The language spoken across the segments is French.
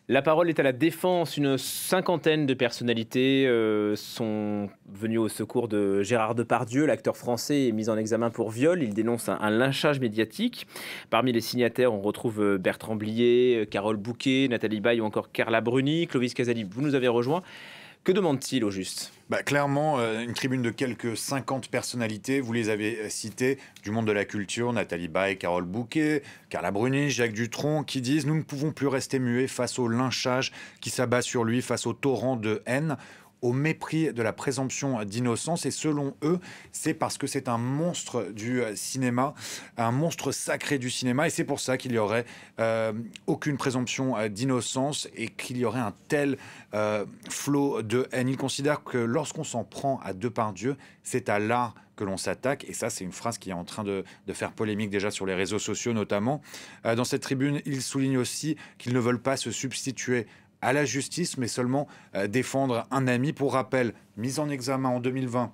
La parole est à la défense. Une cinquantaine de personnalités sont venues au secours de Gérard Depardieu. L'acteur français est mis en examen pour viol. Il dénonce un lynchage médiatique. Parmi les signataires, on retrouve Bertrand Blier, Carole Bouquet, Nathalie Baye ou encore Carla Bruni. Clovis Casali, vous nous avez rejoint. Que demande-t-il au juste? Clairement, une tribune de quelques 50 personnalités, vous les avez citées, du monde de la culture, Nathalie Baye, Carole Bouquet, Carla Bruni, Jacques Dutronc, qui disent « Nous ne pouvons plus rester muets face au lynchage qui s'abat sur lui, face au torrent de haine ». Au mépris de la présomption d'innocence. Et selon eux, c'est parce que c'est un monstre du cinéma, un monstre sacré du cinéma. Et c'est pour ça qu'il n'y aurait aucune présomption d'innocence et qu'il y aurait un tel flot de haine. Ils considèrent que lorsqu'on s'en prend à Depardieu, c'est à l'art que l'on s'attaque. Et ça, c'est une phrase qui est en train de faire polémique déjà sur les réseaux sociaux notamment. Dans cette tribune, ils soulignent aussi qu'ils ne veulent pas se substituer à la justice, mais seulement défendre un ami. Pour rappel, mise en examen en 2020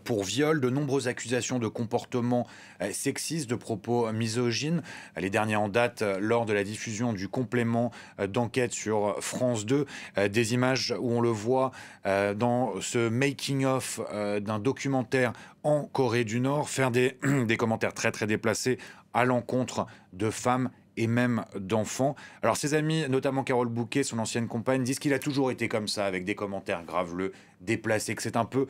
pour viol, de nombreuses accusations de comportements sexistes, de propos misogynes. Les derniers en date lors de la diffusion du complément d'enquête sur France 2, des images où on le voit dans ce making-of d'un documentaire en Corée du Nord, faire des commentaires très très déplacés à l'encontre de femmes et même d'enfants. Alors ses amis, notamment Carole Bouquet, son ancienne compagne, disent qu'il a toujours été comme ça, avec des commentaires graveleux, déplacés, que c'est un peu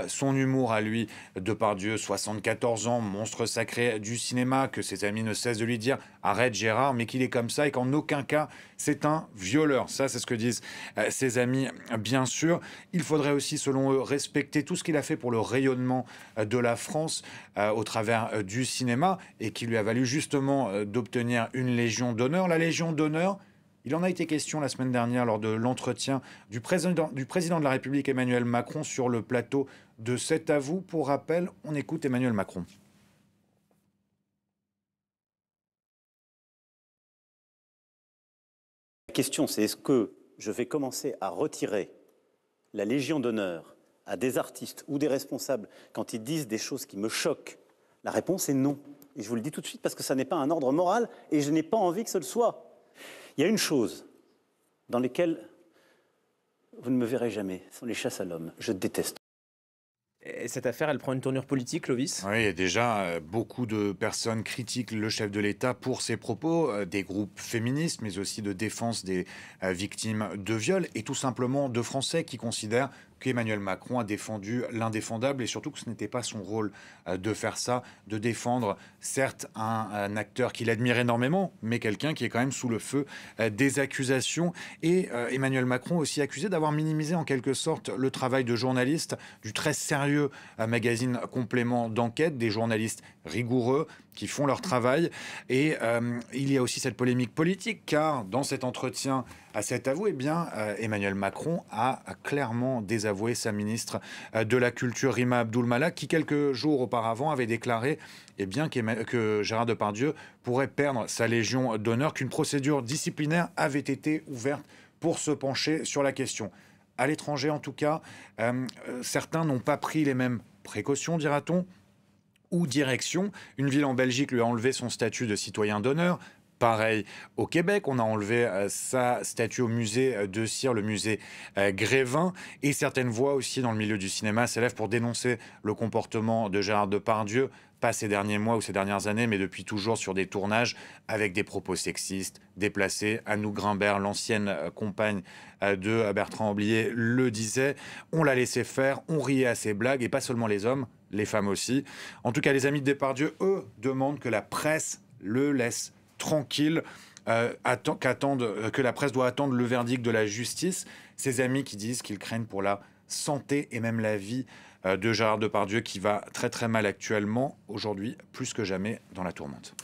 son humour à lui. Depardieu, 74 ans, monstre sacré du cinéma, que ses amis ne cessent de lui dire « Arrête Gérard », mais qu'il est comme ça et qu'en aucun cas, c'est un violeur. Ça, c'est ce que disent ses amis, bien sûr. Il faudrait aussi, selon eux, respecter tout ce qu'il a fait pour le rayonnement de la France au travers du cinéma et qui lui a valu justement d'obtenir une Légion d'honneur. La Légion d'honneur, il en a été question la semaine dernière lors de l'entretien du président de la République Emmanuel Macron sur le plateau de C'est à vous. Pour rappel, on écoute Emmanuel Macron. La question, c'est est-ce que je vais commencer à retirer la Légion d'honneur à des artistes ou des responsables quand ils disent des choses qui me choquent? La réponse est non. Et je vous le dis tout de suite parce que ça n'est pas un ordre moral et je n'ai pas envie que ce le soit. Il y a une chose dans laquelle vous ne me verrez jamais, ce sont les chasses à l'homme. Je déteste. Et cette affaire, elle prend une tournure politique, Clovis? Oui, et déjà, beaucoup de personnes critiquent le chef de l'État pour ses propos, des groupes féministes, mais aussi de défense des victimes de viol, et tout simplement de Français qui considèrent qu'Emmanuel Macron a défendu l'indéfendable, et surtout que ce n'était pas son rôle de faire ça, de défendre, certes, un acteur qu'il admire énormément, mais quelqu'un qui est quand même sous le feu des accusations. Et Emmanuel Macron aussi accusé d'avoir minimisé en quelque sorte le travail de journalistes du très sérieux magazine Complément d'enquête, des journalistes rigoureux qui font leur travail. Et il y a aussi cette polémique politique, car dans cet entretien à cet avou, eh bien, Emmanuel Macron a clairement désavoué sa ministre de la Culture, Rima Abdul-Malak, qui quelques jours auparavant avait déclaré eh bien, que Gérard Depardieu pourrait perdre sa Légion d'honneur, qu'une procédure disciplinaire avait été ouverte pour se pencher sur la question. À l'étranger, en tout cas, certains n'ont pas pris les mêmes précautions, dira-t-on, ou direction. Une ville en Belgique lui a enlevé son statut de citoyen d'honneur. Pareil au Québec, on a enlevé sa statue au musée de cire, le musée Grévin. Et certaines voix aussi dans le milieu du cinéma s'élèvent pour dénoncer le comportement de Gérard Depardieu, pas ces derniers mois ou ces dernières années, mais depuis toujours sur des tournages avec des propos sexistes, déplacés. Anouk Grimbert, l'ancienne compagne de Bertrand Blier, le disait. On l'a laissé faire, on riait à ses blagues, et pas seulement les hommes, les femmes aussi. En tout cas, les amis de Depardieu, eux, demandent que la presse le laisse tranquille, que la presse doit attendre le verdict de la justice. Ses amis qui disent qu'ils craignent pour la santé et même la vie de Gérard Depardieu, qui va très très mal actuellement, aujourd'hui plus que jamais dans la tourmente.